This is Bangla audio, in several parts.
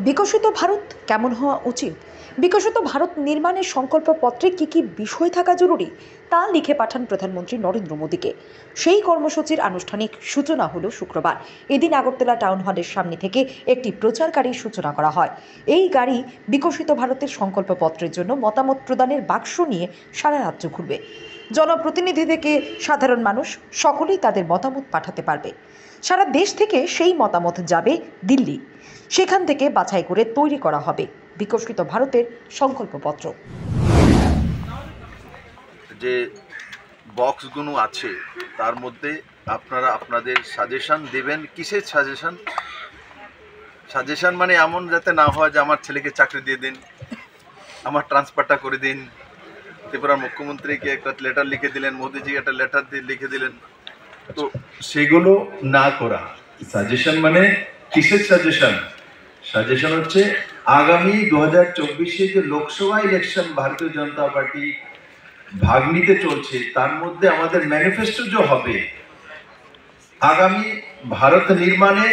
বিকশিত ভারত কেমন হওয়া উচিত? বিকশিত ভারত নির্মাণের সংকল্পপত্রে কি কি বিষয় থাকা জরুরি তা লিখে পাঠান প্রধানমন্ত্রী নরেন্দ্র মোদীকে। সেই কর্মসূচির আনুষ্ঠানিক সূচনা হলো শুক্রবার। এদিন আগরতলা টাউন হলের সামনে থেকে একটি প্রচার গাড়ির সূচনা করা হয়। এই গাড়ি বিকশিত ভারতের সংকল্পপত্রের জন্য মতামত প্রদানের বাক্স নিয়ে সারা রাজ্য ঘুরবে। জনপ্রতিনিধি থেকে সাধারণ মানুষ সকলেই তাদের মতামত পাঠাতে পারবে। সারা দেশ থেকে সেই মতামত যাবে দিল্লি। সেখান থেকে বাছাই করে তৈরি করা হবে বিকশিত ভারতের সংকল্পপত্র। যে বক্সগুলো আছে তার মধ্যে আপনারা আপনাদের সাজেশন দেবেন। কিসের সাজেশন মানে এমন যাতে না হয় যে আমার ছেলেকে চাকরি দিয়ে দিন, আমার ট্রান্সফারটা করে দিন, ত্রিপুরার মুখ্যমন্ত্রীকে একটা লেটার লিখে দিলেন, মোদিজি একটা লেটার লিখে দিলেন। তো সেগুলো না করা। সাজেশন মানে কিসের সাজেশন হচ্ছে আগামী 2024 যে লোকসভা ইলেকশন ভারতীয় জনতা পার্টি ভাগ নিতে চলছে, তার মধ্যে আমাদের ম্যানিফেস্টো যে হবে আগামী ভারত নির্মাণে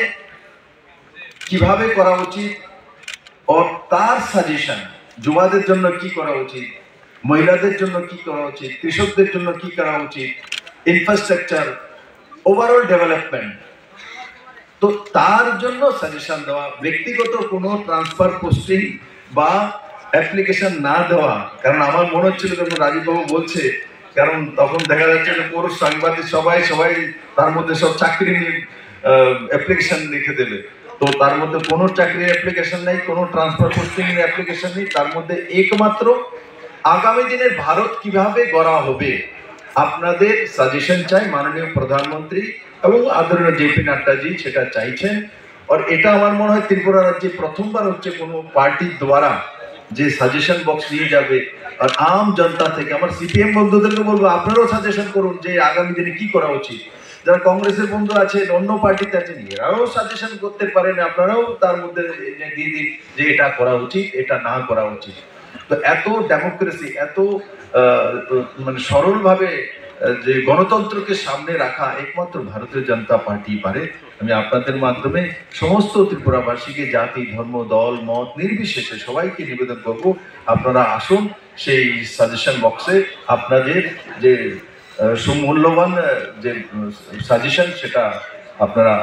কিভাবে করা উচিত, ও তার সাজেশন যুবাদের জন্য কি করা উচিত, মহিলাদের জন্য কি করা উচিত, কৃষকদের জন্য কি করা উচিত, ইনফ্রাস্ট্রাকচার, ওভারঅল ডেভেলপমেন্ট। তো তার জন্য সাজেশন দেওয়া, ব্যক্তিগত কোনো ট্রান্সফার পোস্টিং বা অ্যাপ্লিকেশন না দেওয়া। কারণ আমার মনে হচ্ছিল যখন রাজীববাবু বলছে, কারণ তখন দেখা যাচ্ছে যে পুরো সাংবাদিক সবাই তার মধ্যে সব চাকরি নিয়ে অ্যাপ্লিকেশন লিখে দেবে। তো তার মধ্যে কোনো চাকরির অ্যাপ্লিকেশন নেই, কোনো ট্রান্সফার পোস্টিং এর অ্যাপ্লিকেশন নেই। তার মধ্যে একমাত্র আগামী দিনের ভারত কিভাবে গড়া হবে আপনাদের সাজেশন চাই। মাননীয় প্রধানমন্ত্রী এবং আদরণীয় জেপি নাড্ডাজি সেটা চাইছেন। আর এটা আমার মনে হয় ত্রিপুরা রাজ্যে প্রথমবার হচ্ছে কোনো পার্টির দ্বারা যে সাজেশন বক্স নিয়ে যাবে। আর আম জনতা থেকে আমার সিপিএম বন্ধুদেরকে বলবো, আপনারাও সাজেশন করুন যে আগামী দিনে কি করা উচিত। যারা কংগ্রেসের বন্ধু আছে, অন্য পার্টিতে আছেন, এরাও সাজেশন করতে পারেন, আপনারাও তার মধ্যে দিয়ে দিন যে এটা করা উচিত, এটা না করা উচিত। তো এত ডেমোক্রেসি, এত মানে সরলভাবে যে গণতন্ত্রকে সামনে রাখা একমাত্র ভারতীয় জনতা পার্টি পারে। আমি আপনাদের মাধ্যমে সমস্ত ত্রিপুরাবাসীকে জাতি, ধর্ম, দল, মত নির্বিশেষে সবাইকে নিবেদন করব, আপনারা আসুন সেই সাজেশন বক্সে আপনাদের যে সুমূল্যবান যে সাজেশন সেটা আপনারা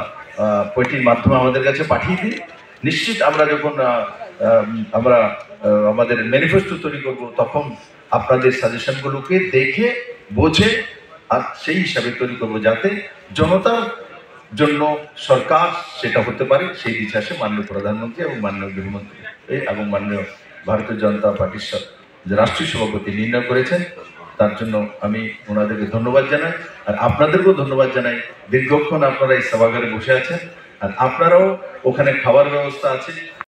বইটির মাধ্যমে আমাদের কাছে পাঠিয়ে দিন। নিশ্চিত আমরা যখন আমরা আমাদের ম্যানিফেস্টো তৈরি করব, তখন আপনাদের সাজেশনগুলোকে দেখে বুঝে আর সেই হিসাবে তৈরি করবো, যাতে জনতার জন্য সরকার সেটা হতে পারে। সেই দিশাসে মাননীয় প্রধানমন্ত্রী এবং মাননীয় গৃহমন্ত্রী এবং মাননীয় ভারতীয় জনতা পার্টির যে রাষ্ট্রীয় সভাপতি নির্ণয় করেছেন, তার জন্য আমি ওনাদেরকে ধন্যবাদ জানাই। আর আপনাদেরকেও ধন্যবাদ জানাই, দীর্ঘক্ষণ আপনারা এই সভাগারে বসে আছেন। আর আপনারাও ওখানে খাবার ব্যবস্থা আছে।